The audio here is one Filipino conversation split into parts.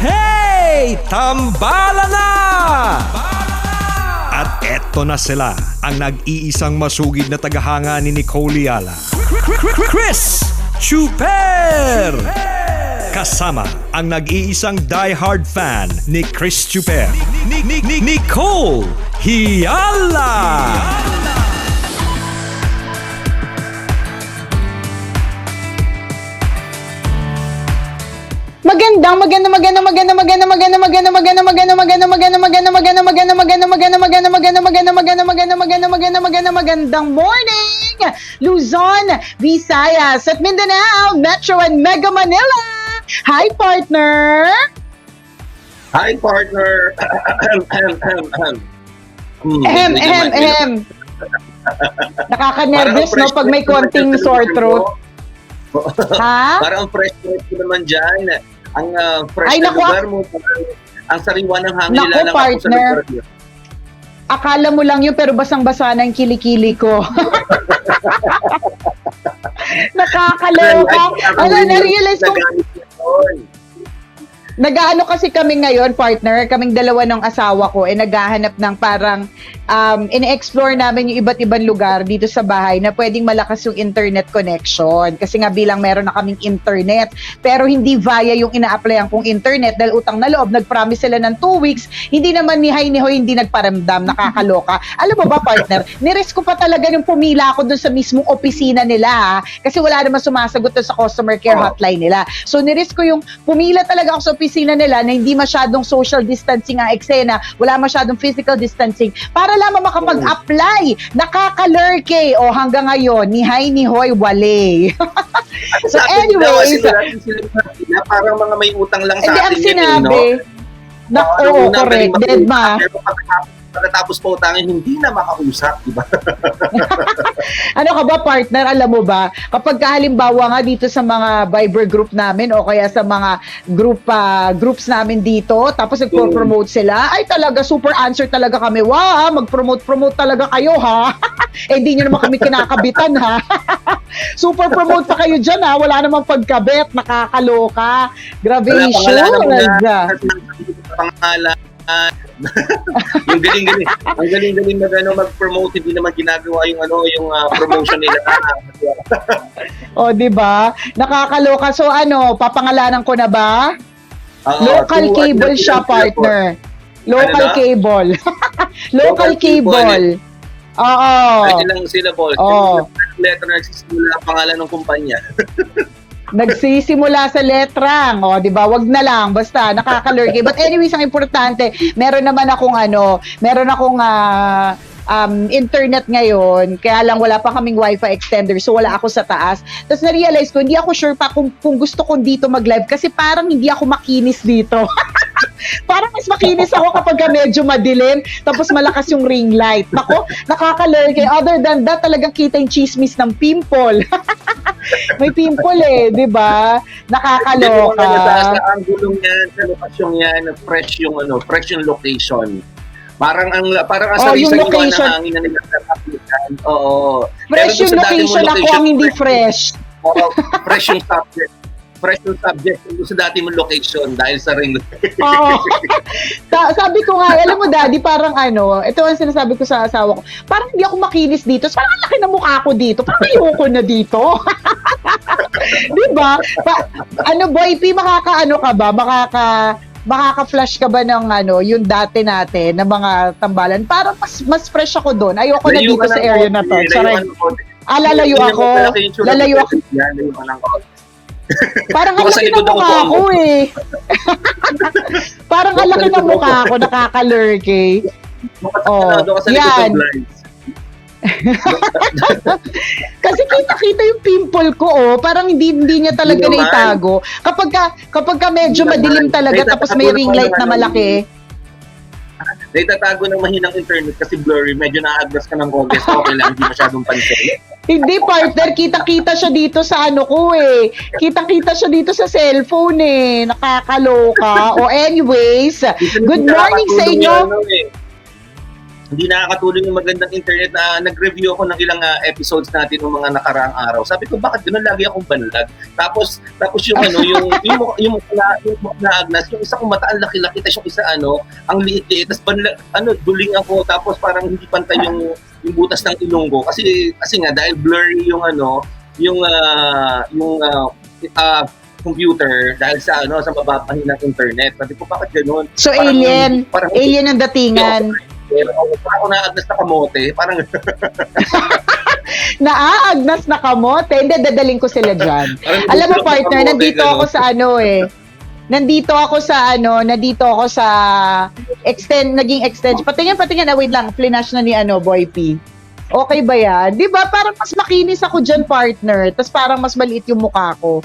Hey! Tambala na! At eto na sila, ang nag-iisang masugid na tagahanga ni Nicole Yala. Chris Chuper! Kasama ang nag-iisang die-hard fan ni Chris Chuper, Nicole Yala! Magandang morning, Luzon, Visayas at Mindanao, Metro and Mega Manila. Hi, partner. Hi, partner. Nakaka-nervous, no, pag may konting sore throat. Ha? Parang fresh breath ko naman dyan. Ang fresh Ay, na naku, lugar mo. Ang sariwa ng hangin. Naku, Lala partner. Akala mo lang yun, pero basang-basa na yung kilikili ko. Nakakaloka. Ano, na-realize ko, nag-aano kasi kami ngayon, partner, kaming dalawa ng asawa ko, naghahanap ng parang, ine-explore namin yung iba't ibang lugar dito sa bahay na pwedeng malakas yung internet connection. Kasi nga bilang meron na kaming internet, pero hindi via yung ina-applyan kong internet dahil utang na loob, nag-promise sila ng 2 weeks, hindi naman ni Hay ni Hoy, hindi nagparamdam, nakakaloka. Alam mo ba, partner, niris ko pa talaga yung pumila ako dun sa mismong opisina nila, ha? Kasi wala naman sumasagot dun sa customer care hotline nila. So niris ko yung pumila talaga ako sa opisina nila na hindi masyadong social distancing ang eksena, wala masyadong physical distancing, para lamang makapag-apply. Nakakalurke. O hanggang ngayon, ni Hay ni Hoy, wale. So anyways, parang mga may utang lang sa hindi atin. ang sinabi, oo, correct, dead ma. Pagkatapos po utangin, hindi na makausap, diba? Ano ka ba, partner? Alam mo ba, kapag halimbawa nga dito sa mga Viber group namin o kaya sa mga groups namin dito, tapos nagpo-promote sila, ay talaga, super answer talaga kami. Wow, mag-promote talaga kayo, ha? Hindi nyo naman kami kinakabitan, ha? Super promote pa kayo dyan, ha? Wala namang pagkabit, nakakaloka. Gravation. Pangalan. Yung galing-galing. Ang galing-galing mag-promote, hindi naman ginagawa yung promotion nila. O, di ba? Nakakaloka. So papangalanan ko na ba? Local cable siya, partner. Local cable. Local cable. Oo. Ay, ilang syllable. Letter na nagsisimula ang pangalan ng kumpanya. Nagsisimula sa letrang, di ba? Wag na lang, basta nakakalurky. But anyways, ang importante, meron akong internet ngayon, kaya lang wala pa kaming wifi extender, so wala ako sa taas. Tapos na-realize ko, hindi ako sure pa kung gusto ko dito mag-live kasi parang hindi ako makinis dito. Parang mas makinis ako kapag medyo madilim, tapos malakas yung ring light. Nako, nakakalurky. Other than that, talagang kita yung chismis ng pimple. May pimple di ba? Nakakaloka. Sa anggulong yan, sa lokasyon yan, fresh yung location. Parang ang yung location. Ng hangin na nilalapitan. Oo. Fresh yung location, ako ang hindi fresh. Oo, fresh yung subject. Fresh yung subject sa dati mong location dahil sa ring. Oo. Sabi ko nga, alam mo daddy, parang ito ang sinasabi ko sa asawa ko, parang hindi ako makinis dito. Parang laki na mukha ko dito. Parang ayoko na dito. Di ba? Boy P, makaka-flash ka ba ng yung dati natin na mga tambalan? Parang mas fresh ako doon. Ayoko na dito sa area na to. Lalayo ako. Lalayo ako. Parang ang laki ng mukha ko Parang ang laki ng mukha ko, nakakalurky. Yan. Kasi kita yung pimple ko, parang hindi niya talaga naitago. Kapag medyo madilim talaga tapos may ring light na malaki. Naitatago ng mahinang internet kasi blurry, medyo na-address ka ng konti, so okay lang, hindi masyadong pansin. Hindi, partner, kita-kita siya dito sa Kita-kita siya dito sa cellphone Nakakaloka. Anyways, good morning sa inyo. hindi nakakatulong yung magandang internet na nag-review ako ng ilang episodes natin ng mga nakaraang araw. Sabi ko, bakit gano'n lagi akong banlag? Tapos yung yung na Agnes, yung isa kong mata ang laki-laki, tapos yung isa ang liit-liit, tapos duling ako, tapos parang hindi pantay yung butas ng ilong ko kasi nga dahil blurry yung computer dahil sa mababahin ng internet. Sabi ko, bakit gano'n? So parang, alien ang datingan. Ako na-agnas na kamote. Parang Naaagnas na kamote. Hindi, dadaling ko sila dyan. Alam mo, partner, nandito ako sa Nandito ako sa naging extension. Patingin, wait lang, flinash na ni Boy P. Okay ba yan? Di ba? Parang mas makinis ako dyan, partner. Tapos parang mas maliit yung mukha ko.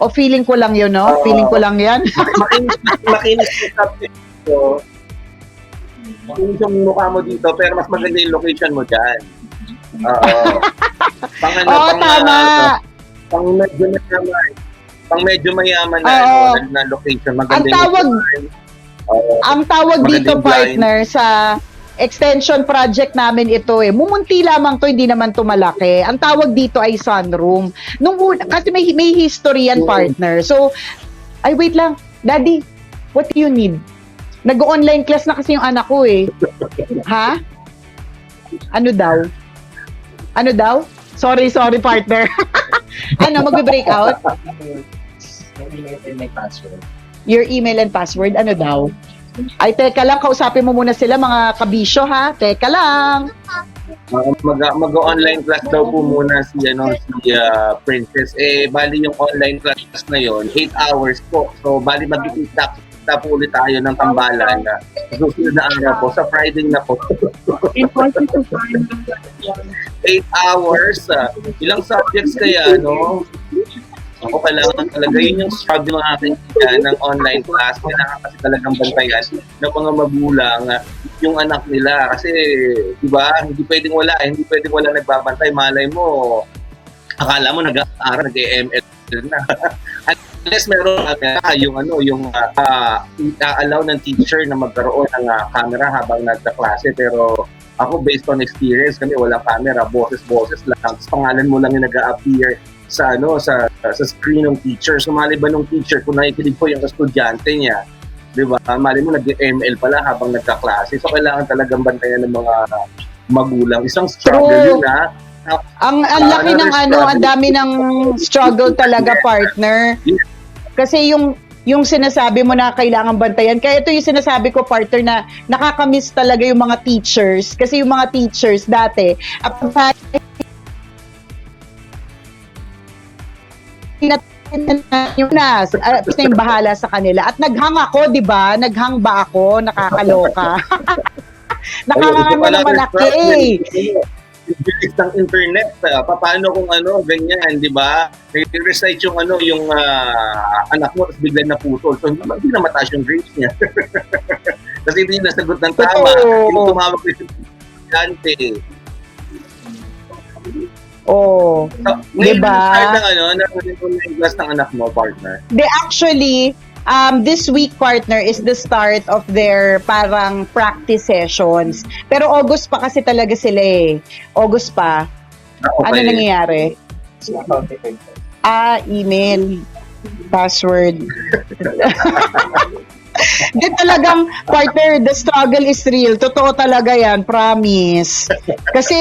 O feeling ko lang yun, no? Feeling ko lang yan. makinis yung subject ko. Makinis yung mukha mo dito, pero mas maganda yung location mo dyan. Tama. Pang medyo mayaman na location. Maganda ang tawag dito, partner, sa extension project namin ito Mumunti lamang to, hindi naman to malaki. Ang tawag dito ay sunroom. Kasi may history yan, partner. So, wait lang. Daddy, what do you need? Nag-online class na kasi yung anak ko Ha? Ano daw? Sorry, partner. Magbe-break out? Your email and my password. Your email and password, ano daw? Ay, teka lang, kausapin mo muna sila, mga kabisyo, ha? Teka lang. Mag-online class daw po muna si Princess. Bali yung online class na yon 8 hours po. So, bali mag-i-stack po ulit tayo ng tambalan na susunod na araw po. Sa Friday na po. 8 hours. Ilang subjects kaya, no? Ako kailangan talaga, yun yung struggle ng aking ng online class. Kailangan kasi talagang bantayan ng mga magulang yung anak nila. Kasi, di ba, hindi pwedeng wala nagbabantay. Malay mo, akala mo nag-aaral, nag-ML na. Unless meron yung i-allow ng teacher na magkaroon ng camera habang nagka-klase. Pero ako, based on experience, kami walang camera, boses lang. Tapos pangalan mo lang yung nag-a-appear sa screen ng teacher. Sumali ba ng teacher kung nakikinig po yung estudyante niya? 'Di ba? Mali mo nag-ML pala habang nagka-klase. So kailangan talagang bantayan ng mga magulang. Isang struggle yun Ang laki ng ang dami ng struggle talaga, partner. Kasi yung sinasabi mo na kailangan bantayan. Kaya ito yung sinasabi ko, partner, na nakakamiss talaga yung mga teachers. Kasi yung mga teachers dati, yung bahala sa kanila. At naghang ako, di ba? Naghang ba ako? Nakakaloka. Nakakano naman ako bilis ng internet, paano kung ganyan, di ba? Nag-recite yung anak mo, tapos biglang naputol. So, hindi na mataas yung grades niya. Kasi hindi nasagot ng tama. Yung tumawag ko yung estudyante. So, diba? Ngayon, ng class ng anak mo, partner? Actually, this week, partner, is the start of their parang practice sessions. Pero August pa kasi talaga sila August pa. Okay. Ano nangyayari? Email, password. Di talagang, partner, the struggle is real. Totoo talaga yan, promise. Kasi,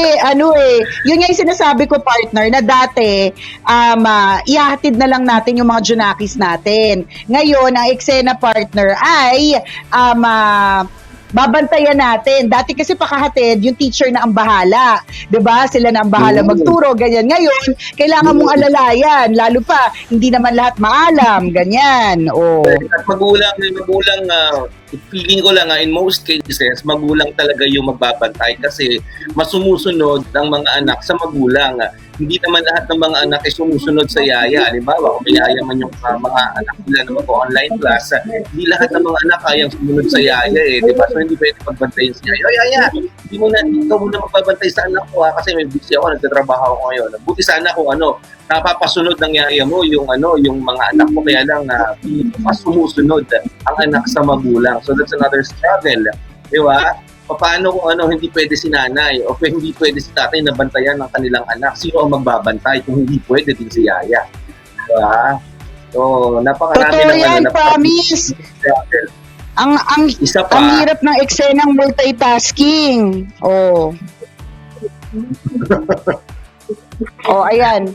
yun nga yung sinasabi ko, partner, na dati, ihahatid na lang natin yung mga junakis natin. Ngayon, ang eksena, partner, ay, babantayan natin. Dati kasi pakahatid, yung teacher na ang bahala. 'Di ba? Sila na ang bahala magturo, ganyan. Ngayon, kailangan mong alalayan, lalo pa hindi naman lahat maalam, ganyan. At magulang feeling ko lang in most cases, magulang talaga yung magbabantay kasi mas sumusunod ang mga anak sa magulang. Hindi naman lahat ng mga anak ay sumusunod sa yaya. Halimbawa, kung may yaya man yung mga anak nila na mag-online class, hindi lahat ng mga anak kayang sumunod sa yaya di ba? So, hindi pwede pagbantayin si yaya. Yaya, ikaw muna magbabantay sa anak ko kasi may busy ako, nagtatrabaho ako ngayon. Buti sana kung napapasunod ng yaya mo yung mga anak mo, kaya lang mas sumusunod ang anak sa magulang. So, that's another struggle. Di ba? paano kung hindi pwede si nanay o hindi pwede si tatay na bantayan ng kanilang anak? Sino ang magbabantay kung hindi pwede din si yaya? Diba? So, napakarami Totoo ng yan, promise. Ang isa pa, ang hirap ng eksenang multitasking. Oh. Oh, ayan.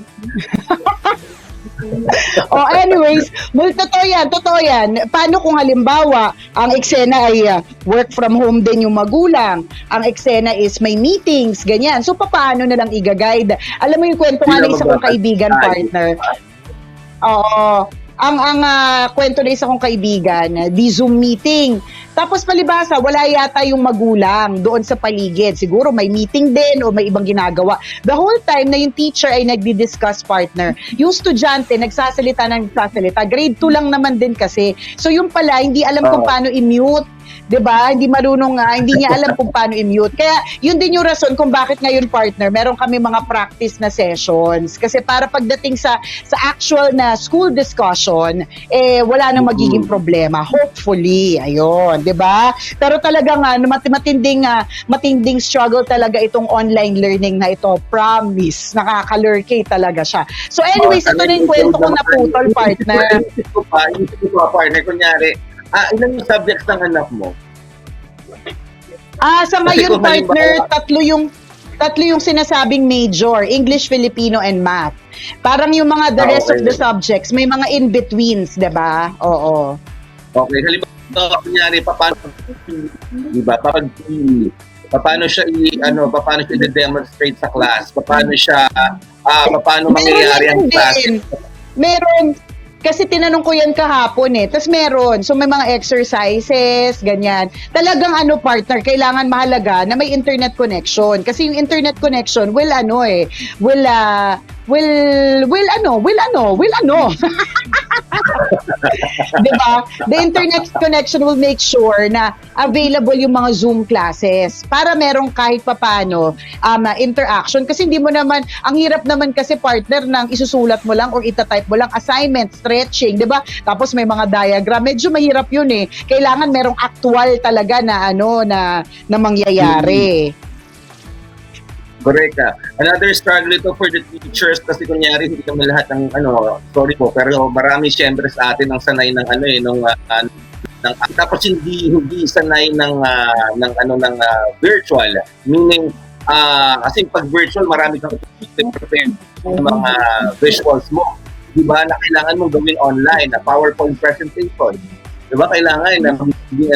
Oh, anyways, totoo yan. Paano kung halimbawa, ang eksena ay work from home din yung magulang, ang eksena is may meetings, ganyan. So, paano na lang i-guide? Alam mo yung kwento nga ng isa kong kaibigan, partner. Oo. Ang kwento ng isa kong kaibigan, di Zoom meeting. Tapos palibasa, wala yata yung magulang doon sa paligid. Siguro may meeting din o may ibang ginagawa. The whole time na yung teacher ay nagdi-discuss, partner, yung estudyante nagsasalita. Grade 2 lang naman din kasi. So yung pala, hindi alam kung paano i-mute. 'Di ba? Hindi marunong hindi niya alam kung paano i-mute. Kaya yun din yung rason kung bakit ngayon, partner, meron kami mga practice na sessions kasi para pagdating sa actual na school discussion wala nang magiging problema, hopefully. Ayun, 'di ba? Pero talagang matinding struggle talaga itong online learning na ito. Promise, nakakalurkate talaga siya. So anyways, ito na yung kwento ko naputol, partner. Partner, kunyari, ilan yung subjects ng anak mo? Sa ngayon, partner, tatlo yung sinasabing major, English, Filipino, and Math. Parang yung mga the rest of the subjects, may mga in-betweens, 'di ba? Oo. Okay, halimbawa, kunyari, paano siya i-demonstrate sa class? Paano mangyayari ang class? Meron. Kasi tinanong ko yan kahapon Tapos meron. So may mga exercises, ganyan. Talagang partner, kailangan mahalaga na may internet connection. Kasi yung internet connection will diba? The internet connection will make sure na available yung mga Zoom classes para merong kahit papano interaction. Kasi hindi mo naman, ang hirap naman kasi, partner, ng isusulat mo lang or itatype mo lang assignment, stretching, diba? Tapos may mga diagram. Medyo mahirap yun Kailangan merong actual talaga na na mangyayari. Correct. Another struggle ito for the teachers kasi kunyari hindi naman lahat ng sorry po, pero marami siyempre sa atin ang sanay ng tapos hindi sanay ng virtual, meaning kasi pag virtual marami kang prepare ng mga visuals mo, di ba, na kailangan mong gawin online na PowerPoint presentation, di ba, kailangan na hindi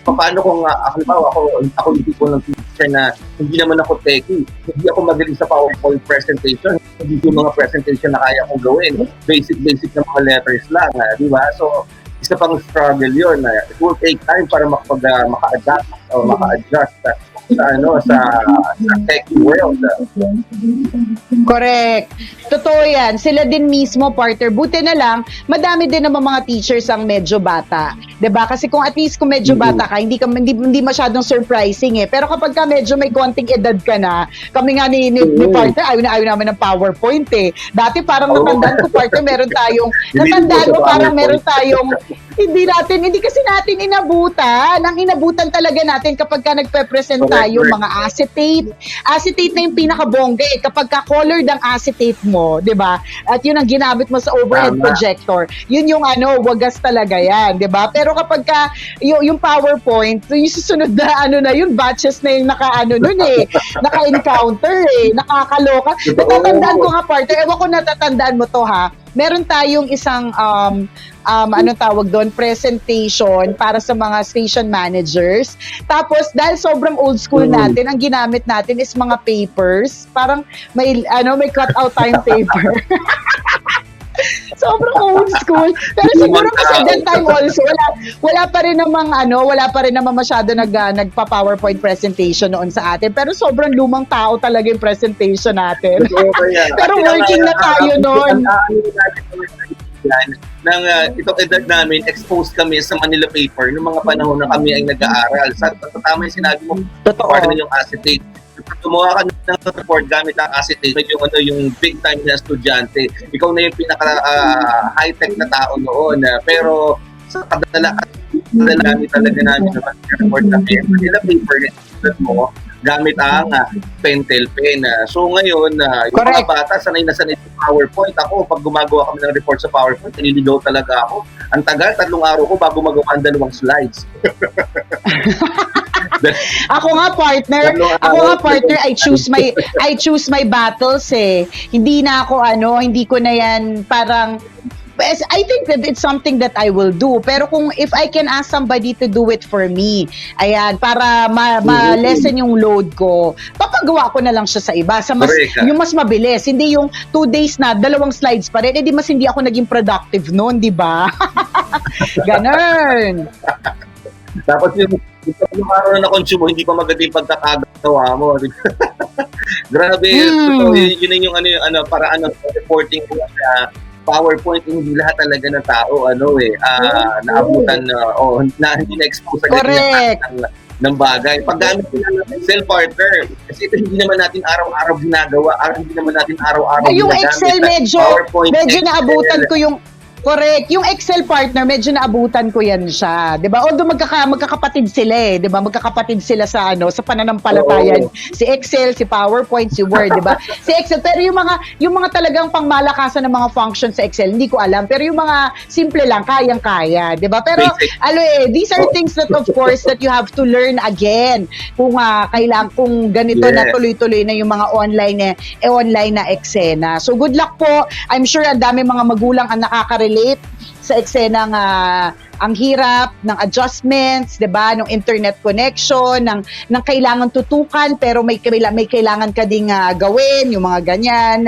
paano kung halimbawa ako hindi po ng teacher na hindi naman ako techie, hindi ako magaling sa PowerPoint presentation, hindi yung mga presentation na kaya kong gawin, basic na mga letters lang, di ba? So isa pang struggle yun. It will take time para maka-adapt o maka-adjust sa tech world. Correct. Totoo yan. Sila din mismo, partner. Buti na lang, madami din naman mga teachers ang medyo bata. 'Di ba? Kasi kung at least kung medyo bata ka, hindi masyadong surprising Pero kapag ka medyo may konting edad ka na, kami nga ni partner, ayaw namin ng PowerPoint Dati parang natandaan ko, partner, meron tayong hindi kasi natin inabutan. Ang inabutan talaga natin kapag ka nagpe-present tayo, mga acetate. Acetate na yung pinakabongga kapag ka colored ang acetate mo, 'di ba? At yun ang ginamit mo sa overhead projector. Yun yung wagas talaga yan, 'di ba? Pero kapag ka yung PowerPoint, yung susunod na yung batches na yung naka-encounter nakakaloka. Natatandaan ko nga, partner, ewan ko natatandaan mo to meron tayong isang presentation para sa mga station managers. Tapos dahil sobrang old school natin, ang ginamit natin is mga papers. Parang may cut-out timetable. Sobrang old school. Pero siguro kasi that time also, wala pa rin namang masyado nagpa-PowerPoint presentation noon sa atin. Pero sobrang lumang tao talaga yung presentation natin. Pero working na tayo noon. Nang itong edad namin, exposed kami sa Manila paper noong mga panahon na kami ay nag-aaral. Sa tama yung sinabi mo, part na yung acetate. Gumawa ka ng report gamit ang acetate, yung big time na estudyante. Ikaw na yung pinaka high-tech na tao noon. Pero sa Dalami talaga namin na report na Manila paper mo gamit ang pentel pen. So ngayon, yung mga Correct. bata, sanay na sanay sa PowerPoint. Ako, pag gumagawa kami ng report sa PowerPoint, nililigaw talaga ako. Ang tagal, 3 araw ko bago magawa ang 2 slides. Ako nga partner, I choose my battles eh. Hindi na ako hindi ko na yan parang I think that it's something that I will do. Pero kung if I can ask somebody to do it for me, ayan, para ma-lessen yung load ko, papagawa ko na lang siya sa iba. Sa yung mas mabilis. Hindi yung 2 days na, 2 slides pa rin. Di mas hindi ako naging productive noon, di ba? Ganun. Tapos yung araw na consume mo, hindi pa maganda yung pagkakagawa mo. Grabe. So, yun yung paraan ng reporting ko sa PowerPoint. Hindi lahat talaga ng tao naabutan na hindi na-expose sa ganyan ng bagay. Paggamit ko ng Excel partner, kasi ito hindi naman natin araw-araw ginagawa, hindi naman natin araw-araw yung ginagamit. Excel medyo naabutan ko yung correct. Yung Excel partner, medyo naabutan ko yan siya. 'Di ba? Although magkakapatid sila eh, 'di ba? Magkakapatid sila sa sa pananampalatayan. Si Excel, si PowerPoint, si Word, 'di ba? Si Excel, pero yung mga talagang pangmalakasan ng mga functions sa Excel, hindi ko alam. Pero yung mga simple lang, kayang-kaya, 'di ba? Pero these are things that of course that you have to learn again. Kung kung ganito na tuloy-tuloy na yung mga online na eksena. So good luck po. I'm sure ang dami mga magulang ang nakaka-relate sa eksena ng ang hirap ng adjustments, 'di ba, ng internet connection, ng kailangan tutukan pero may kailangan ka ding gawin, yung mga ganyan,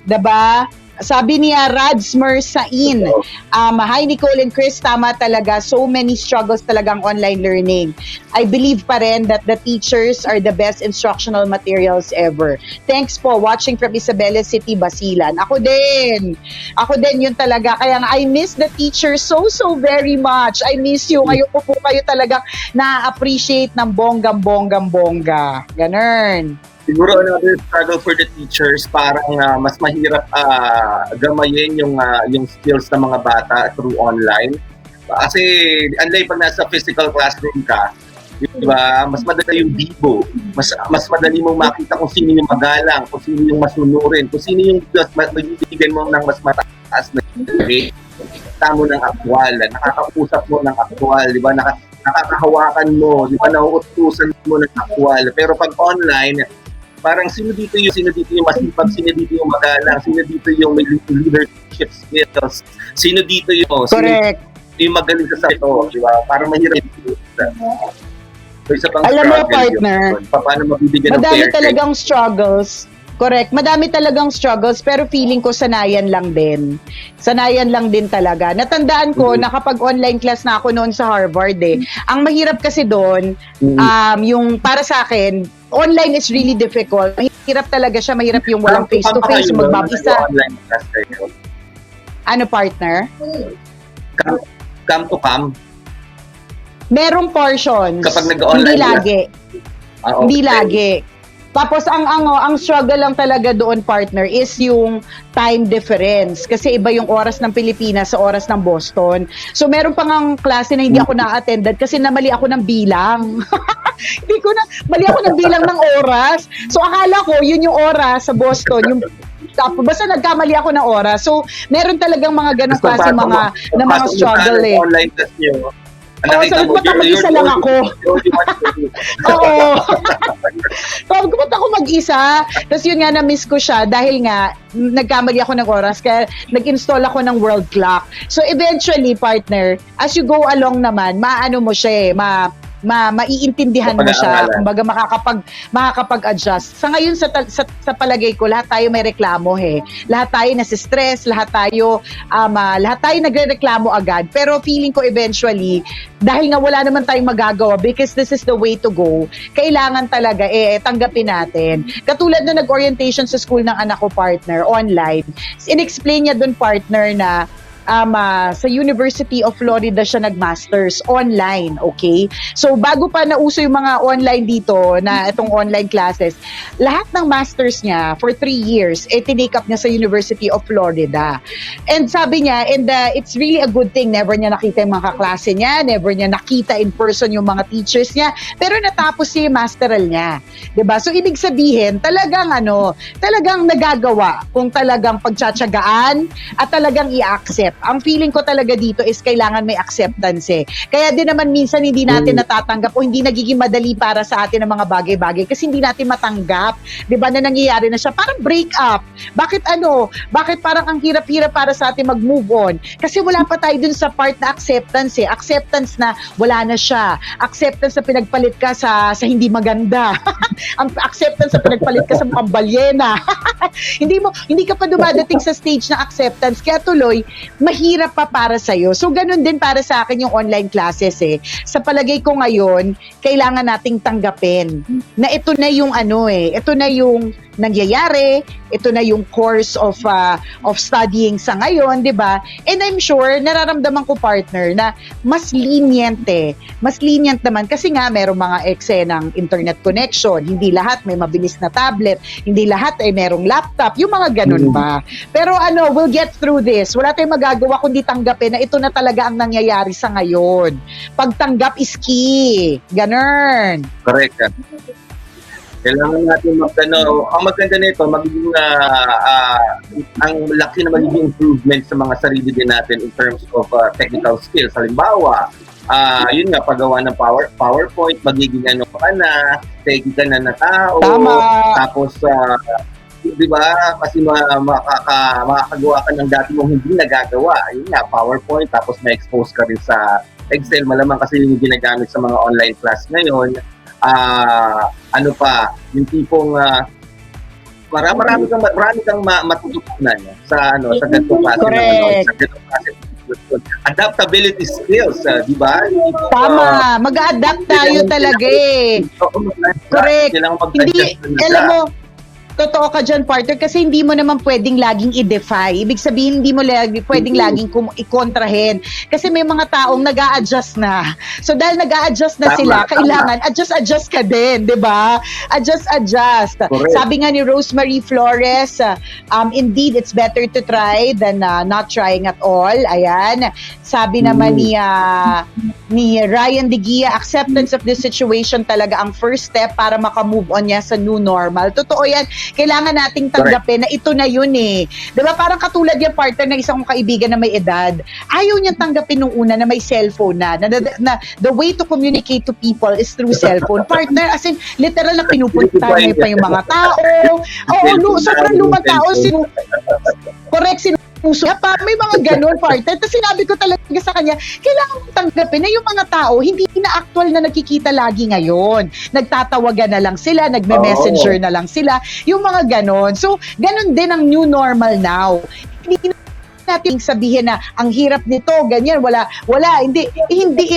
'di ba? Sabi niya Radsmer Sain, hi Nicole and Chris, tama talaga, so many struggles talagang online learning. I believe pa rin that the teachers are the best instructional materials ever. Thanks po, watching from Isabela City, Basilan. Ako din yun talaga, kaya I miss the teachers so very much. I miss you, ngayon po kayo talagang na-appreciate ng bongga. Ganun. Siguro another struggle for the teachers, parang mas mahirap gamayin yung skills ng mga bata through online. Kasi unlike pag nasa physical classroom ka, di ba, mas madali yung bibo. Mas madali mong makita kung sino yung magalang, kung sino yung masunurin, kung sino yung magbibigyan mo ng mas mataas na grade. Tamo ng aktwal, nakakausap mo ng aktwal, di ba, nakakahawakan mo, di ba, nauutusan mo ng aktwal. Pero pag online, parang sino dito yung masipag, sino dito yung magalang, sino dito yung may leadership skills, sino dito yung magaling sa ito, di ba? Parang mahirap. So, isa pang alam mo, partner, paano mabibigyan ng madami fair talagang struggles. Correct. Madami talagang struggles, pero feeling ko sanayan lang din. Sanayan lang din talaga. Natandaan ko na kapag online class na ako noon sa Harvard ang mahirap kasi doon, yung para sa akin, online is really difficult. Mahirap talaga siya, mahirap yung walang face-to-face, magbabisa. Ano, partner? Cam to cam. Merong portions. Kapag nag-online hindi lagi. Okay. Hindi lagi. Tapos ang struggle lang talaga doon, partner, is yung time difference. Kasi iba yung oras ng Pilipinas sa oras ng Boston. So meron pang ang klase na hindi ako na-attended kasi namali ako ng bilang. Mali ako ng bilang ng oras. So akala ko yun yung oras sa Boston, yung basta nagkamali ako ng oras. So meron talagang mga ganong klase mga struggle online test niyo. Sabi ko, mag-isa lang ako. Oo. Sabi ko, ba't ako mag-isa? Tapos yun nga, na-miss ko siya dahil nga, nagkamali ako ng oras, kaya nag-install ako ng world clock. So eventually, partner, as you go along naman, maano mo siya maiintindihan mo siya, kumbaga makakapag-adjust. Sa ngayon, sa palagay ko, lahat tayo may reklamo Lahat tayo nasi-stress, lahat tayo nagre-reklamo agad. Pero feeling ko eventually, dahil nga wala naman tayong magagawa because this is the way to go, kailangan talaga tanggapin natin. Katulad na nag-orientation sa school ng anak ko, partner, online. In-explain niya dun, partner, na sa University of Florida siya nag-masters online, okay? So bago pa nauso yung mga online dito na itong online classes, lahat ng masters niya for 3 years tinake up niya sa University of Florida. And sabi niya, it's really a good thing, never niya nakita yung mga kaklase niya, never niya nakita in person yung mga teachers niya, pero natapos siya yung masteral niya. 'Di ba? So ibig sabihin, talagang nagagawa kung talagang pagtsatsagaan at talagang i-accept. Ang feeling ko talaga dito is kailangan may acceptance eh. Kaya din naman minsan hindi natin natatanggap o hindi nagiging madali para sa atin ang mga bagay-bagay kasi hindi natin matanggap. 'Di ba na nangyayari na siya parang break up. Bakit parang ang hirap-hirap para sa atin mag-move on? Kasi wala pa tayo dun sa part na acceptance eh. Acceptance na wala na siya. Acceptance na pinagpalit ka sa hindi maganda. Ang acceptance na pinagpalit ka sa mukhang balyena. hindi ka pa dumadating sa stage na acceptance. Kaya tuloy, mahirap pa para sa'yo. So, ganun din para sa akin yung online classes eh. Sa palagay ko ngayon, kailangan nating tanggapin na ito na yung ito na yung nangyayari, ito na yung course of studying sa ngayon, 'di ba? And I'm sure nararamdaman ko, partner, na mas lenient naman kasi nga merong mga eksenang internet connection, hindi lahat may mabilis na tablet, hindi lahat ay merong laptop, yung mga ganun ba. Pero we'll get through this. Wala tayong magagawa kundi tanggapin na ito na talaga ang nangyayari sa ngayon. Pagtanggap is key. Ganun. Correct. Kailangan natin ang maganda nito, magiging ang laki na magiging improvement sa mga sarili din natin in terms of technical skills. Halimbawa, yun nga, paggawa ng PowerPoint, magiging technical na tao. Tama. Tapos, di ba, kasi makakagawa ka ng dati mong hindi nagagawa. Yun nga, PowerPoint, tapos ma-expose ka rin sa Excel, malamang kasi yung ginagamit sa mga online class ngayon. Yung tipong marami kang matututunan sa ganitong klase sa ganitong klase. Adaptability skills, di ba? Tama, mag-a-adapt tayo talaga eh. Correct. Hindi, alam mo, totoo ka dyan, partner, kasi hindi mo naman pwedeng laging i-defy. Ibig sabihin, hindi mo pwedeng laging i-kontrahin. Kasi may mga taong nag-a-adjust na. So, dahil nag-a-adjust na sila, kailangan adjust ka din, di ba? Adjust. Correct. Sabi nga ni Rosemary Flores, indeed, it's better to try than not trying at all. Ayan. Sabi naman ni Ryan De Gia, acceptance of this situation talaga ang first step para makamove on niya sa new normal. Totoo yan. Kailangan nating tanggapin na ito na yun eh. Diba parang katulad yung partner ng isang kong kaibigan na may edad. Ayaw niyang tanggapin nung una na may cellphone na the way to communicate to people is through cellphone. Partner, as in, literal na pinupuntahan pa yung mga tao. Sobrang lumang tao. Correct, puso. May mga ganun, partner. Tapos sinabi ko talaga sa kanya, kailangan mong tanggapin na yung mga tao, hindi na actual na nagkikita lagi ngayon. Nagtatawagan na lang sila, nagme-messenger na lang sila, yung mga ganun. So, ganun din ang new normal now. Hindi natin sabihin na ang hirap nito, ganyan, wala, hindi,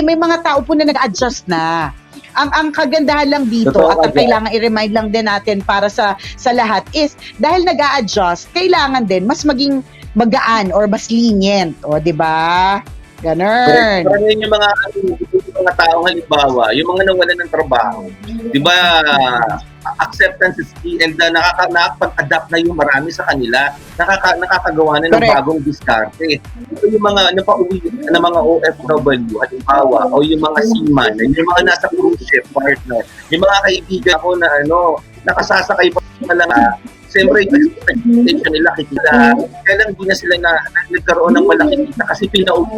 may mga tao po na nag-adjust na. Ang kagandahan lang dito at ang kailangan i-remind lang din natin para sa lahat is dahil nag-a-adjust, kailangan din mas maging magaan or mas lenient, di ba? Ganun. Pero yung mga taong halimbawa, yung mga nawalan ng trabaho, di ba, acceptance is key and nakakapag-adapt na yung marami sa kanila, nakakagawa na ng bagong diskarte. Ito yung mga napauwi na mga OFW, halimbawa, o yung mga seaman, yung mga nasa cruise ship partner, yung mga kaibigan ko na nakasasakay pa lang. Siyempre, yung expectation nila, kikita. Kaya lang hindi na sila nagkaroon ng malaking kita kasi pinauwi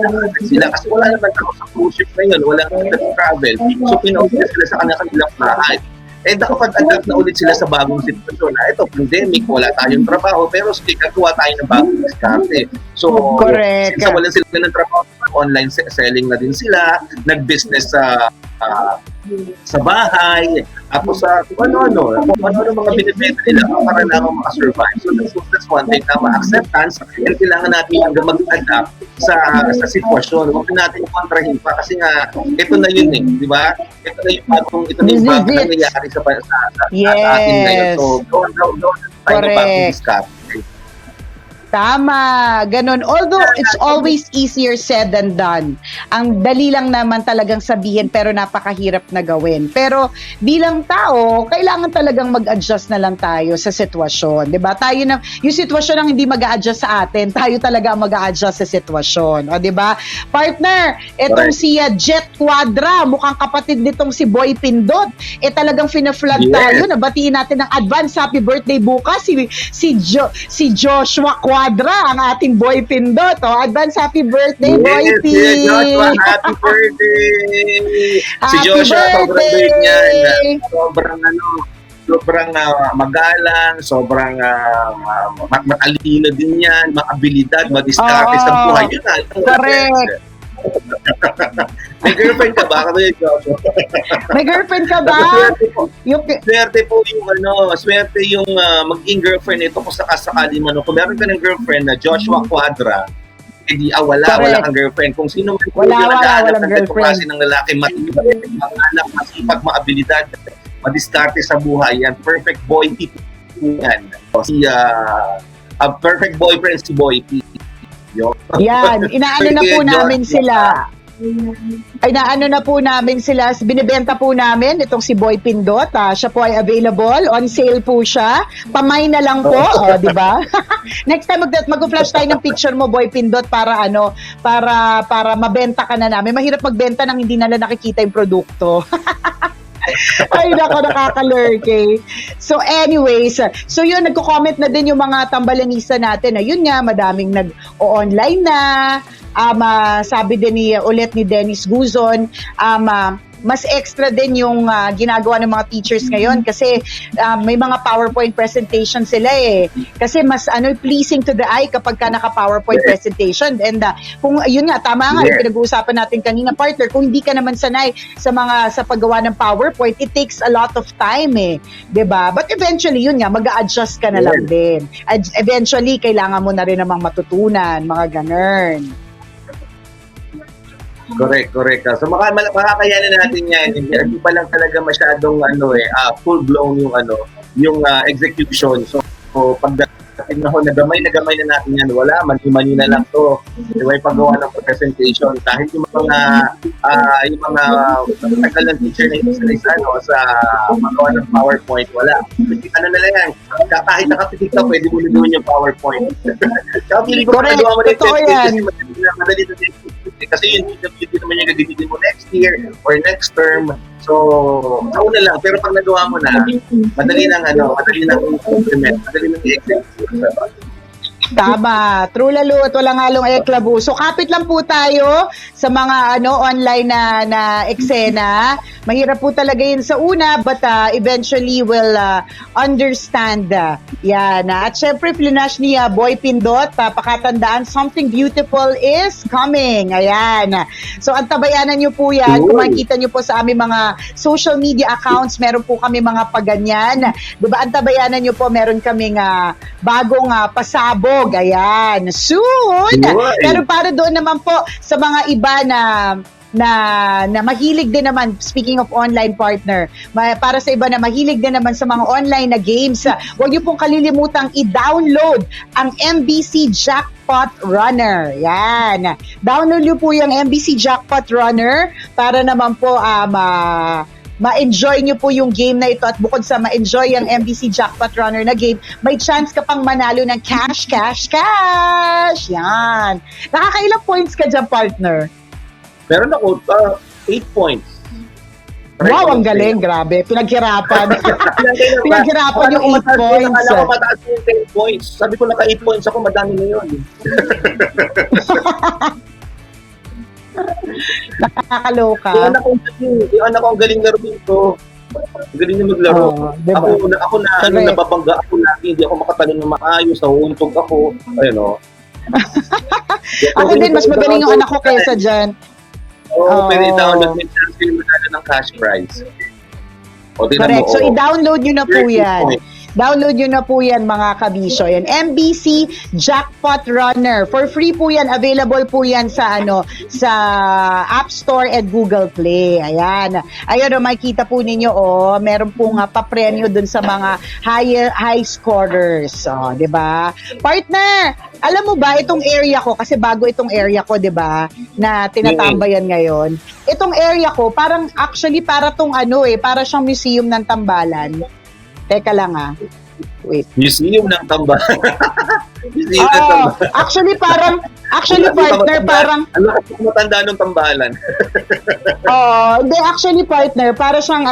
sila. Kasi wala naman ako sa cruise ship na yun, wala naman travel. So, pinauwi na sila sa kanilang bahay. Nakapag-adapt na ulit sila sa bagong sitwasyon. Ito, pandemic, wala tayong trabaho, pero sige, gagawa tayo ng bagong diskarte. So, since wala sila ng trabaho, online selling na din sila, nag-business sa bahay, tapos kung ano mga binibenta nila para lang makasurvive. So that's one thing, acceptance, and kailangan natin mag-adapt sa sitwasyon. Huwag natin kontrahin pa kasi nga, ito na yun eh, di ba? Ito na yung bagong nangyayari sa atin ngayon. So, doon tayo bagong discard. Tama, ganun. Although it's always easier said than done. Ang dali lang naman talagang sabihin pero napakahirap na gawin. Pero bilang tao, kailangan talagang mag-adjust na lang tayo sa sitwasyon. 'Di ba? Tayo na yung sitwasyon ang hindi mag-a-adjust sa atin, tayo talaga ang mag-a-adjust sa sitwasyon. O 'di ba? Partner, etong si Jet Quadra, mukhang kapatid nitong si Boy Pindot. Talagang fina-flag tayo. Nabatiin natin ng advance happy birthday bukas si Joshua Quadra, ang ating Boy Pindot. Advance happy birthday, Boy P! Yes, Joshua, happy birthday! Si Joshua, sobrang bait niyan. Sobrang magalang, sobrang matalino din yan, makabilidad, madiskarte sa buhay. Yun na. Correct. May girlfriend ka ba? May girlfriend ka ba? Swerte yung maging girlfriend nito kung sakasakali man. Kung meron ka ng girlfriend na Joshua Quadra, wala kang girlfriend. Kung sino man walang ng girlfriend. Klase ng lalaki, matibay, manganak, masipag, maabilidad, madiskarte sa buhay, yan. Perfect boy tipo yan. Perfect boyfriend si Boy P. Yan, inaano na po namin sila. Inaano na po namin sila, binibenta po namin itong si Boy Pindot. Siya po ay available, on sale po siya. Pamay na lang po, di ba? Next time mag-flash tayo ng picture mo, Boy Pindot, para para mabenta ka na namin. Mahirap magbenta nang hindi nila nakikita yung produkto. Ay, nako, nakakalurke. So anyways, so yun, nagko-comment na din yung mga tambalanista natin na yun nga, madaming nag-o-online na. Sabi din ulit ni Dennis Guzon, mas extra din yung ginagawa ng mga teachers ngayon kasi may mga PowerPoint presentation sila kasi mas pleasing to the eye kapag ka naka-PowerPoint presentation. And kung yun nga, tama nga yung pinag-uusapan natin kanina, partner, kung hindi ka naman sanay sa paggawa ng PowerPoint, it takes a lot of time 'di ba? But eventually yun nga, mag-a-adjust ka na lang din. Eventually kailangan mo na rin namang matutunan, mga ganun. Correct. So makakayanan natin yan. Hindi pa lang talaga masyadong full-blown yung execution. So pagdating na gamay na natin yan, wala, mani na lang to. May paggawa ng presentation. Kahit yung mga tagal ng teacher na ito sa paggawa ng PowerPoint, wala. Ano na lang yan, kahit nakapitik ka, pwede mo na gawin yung PowerPoint. Kaya pili ko correct, paggawa mo na totoo yan. Madali na kasi yun naman yung gagamitin mo next year or next term. So, una lang. Pero pag nagawa mo na, madali nang implement, madali nang i-execute. Tama. True lalo at walang halong eklabu. So, kapit lang po tayo sa mga online na eksena. Mahirap po talaga yun sa una, but eventually will understand. Yan. At syempre, flinash ni Boy Pindot, pakatandaan, something beautiful is coming. Ayan. So, antabayanan nyo po yan. Kung makikita nyo po sa aming mga social media accounts, meron po kami mga paganyan. Diba, antabayanan nyo po, meron kaming bagong pasabog. Ayan. Soon! Pero para doon naman po sa mga iba na mahilig din naman, speaking of online, partner, para sa iba na mahilig din naman sa mga online na games, huwag niyo pong kalilimutang i-download ang MBC Jackpot Runner. Yan. Download niyo po yung MBC Jackpot Runner para naman po ma-enjoy nyo po yung game na ito, at bukod sa ma-enjoy ang MBC Jackpot Runner na game, may chance ka pang manalo ng cash! Yan. Nakakailang points ka dyan, partner? Meron ako 8 points. Wow, ang galing. Grabe. Pinaghirapan. Pinaghirapan yung 8 points. Akala ko mataas yung 10 points. Sabi ko naka 8 points ako, madami na yun. Nakakaloka. Yung anak ko ang galing laro dito. Ang galing na maglaro. Diba? Ako na nababangga ako lagi. Hindi ako makatalon ng maayos. Nahuuntog ako. Ayun o. Ako din, mas magaling yung anak ko kaysa dyan. Pwede i-download mo yung manalo ng cash prize. Correct. So, i-download nyo na po yan. Download nyo na po yan mga kabisyo. Yan, MBC Jackpot Runner. For free po yan. Available po yan sa sa App Store at Google Play. Ayan. Ayun, makikita po ninyo, meron po nga papremyo dun sa mga high scorers. So, 'di ba? Partner, alam mo ba itong area ko, kasi bago itong area ko, 'di ba, na tinatambayan ngayon. Itong area ko, parang actually para tong para siyang museum ng tambalan. Teka lang Wait. Museum ng tambalan. Museum ng Oo, tambalan. actually partner, parang Ano kasi matanda ng tambalan? hindi, actually partner, para siyang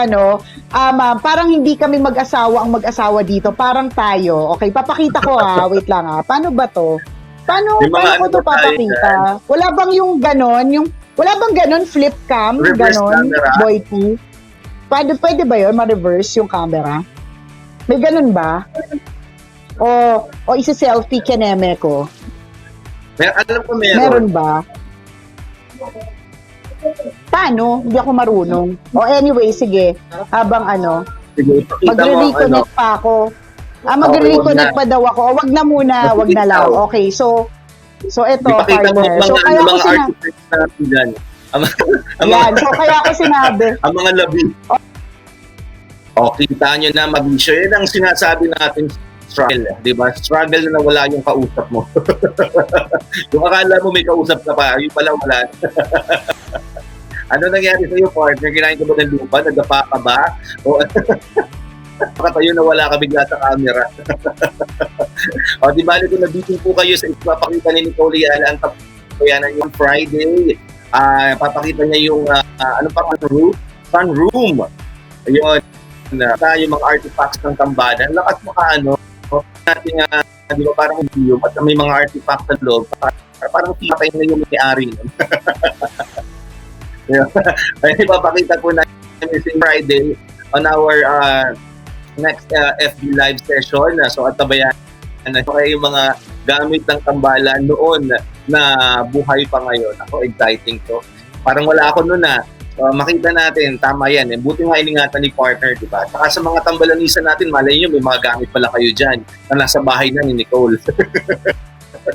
parang hindi kami mag-asawa ang mag-asawa dito, parang tayo. Okay, papakita ko wait lang Paano ba to? Paano ko to papakita? Wala bang yung ganon, wala bang ganon flip cam, Reverse ganon, camera? boy P? Pwede ba yun, ma-reverse yung camera? May ganon ba? O isi-selfie kineme ko? Alam ko meron. Meron ba? Paano? Hindi ako marunong. Anyway, sige. Habang Sige, ipakita mo ang magre-reconnect pa ako. Magre-reconnect pa daw ako. Wag na muna, wag na lang. Okay, so eto, ipakita mo partner. ang So kaya ko mga sinabi. artifacts natin dyan. Yan, so kaya ko sinabi. Ang mga labi. Kita nyo na mabisyo. Yan ang sinasabi natin struggle, di ba? Struggle na wala yung kausap mo. Yung akala mo may kausap ka pa, yung pala wala. Ano nangyari sa'yo, partner? Kinain ka ba ng lupa? Nagdapa ka ba? O nakatayo na wala ka bigla sa camera. Di bali kung nabitin po kayo sa ipapakita ni Nicole Yala ang tapayanan yung Friday. Papakita niya yung sunroom. Ayun. Yung mga artifacts ng tambalan. Lakas mo natin di ba parang museum at may mga artifacts sa loob. Parang pinatay na yung may-ari. Ay, ipapakita ko na si Friday on our next FB live session. So at tabayan yung mga gamit ng tambalan noon na buhay pa ngayon. Ako, exciting to. Parang wala ako noon makita natin, tama yan. Buti nga iningatan ni partner, di ba? Saka sa mga tambalanisa natin, malay nyo, may mga gamit pala kayo dyan na nasa bahay na ni Nicole.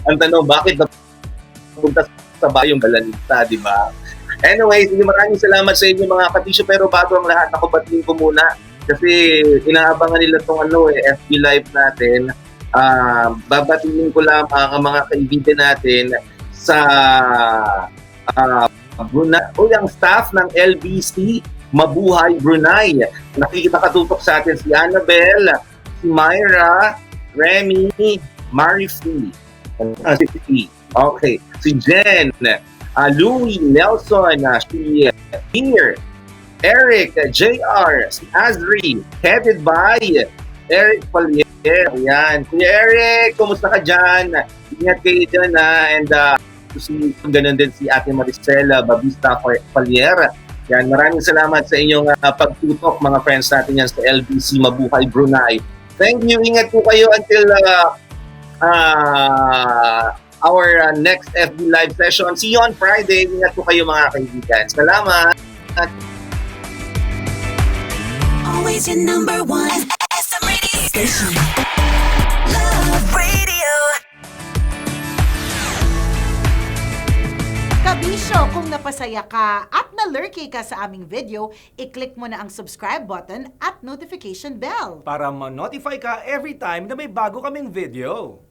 Ang tanong, bakit napunta sa bahay yung balanisa, di ba? Anyway, maraming salamat sa inyo mga katisyo, pero bago ang lahat, ako batiin ko muna kasi inaabangan nila itong FB Live natin. Babatiin ko lang ang mga kaibigan natin sa Brunei, ang staff ng LBC Mabuhay Brunei. Nakikita katutok sa atin si Annabelle, si Myra, Remy, Marifi. Okay. Si Jen, Louie, Nelson, si Pierre, Eric, JR, si Azri, headed by Eric Palier. Ayan. Kuya Eric, kumusta ka dyan? Ingat kayo dyan and ganun din si Ate Maricela Babista Palier. Yan, maraming salamat sa inyong pagtutok mga friends natin yan sa LBC Mabuhay Brunei. Thank you. Ingat po kayo until our next FB live session. See you on Friday. Ingat po kayo mga kaibigan. Salamat. Always your number one SM radio station. Love Radio. Kabisyo, kung napasaya ka at na-lurky ka sa aming video, i-click mo na ang subscribe button at notification bell. Para ma-notify ka every time na may bago kaming video.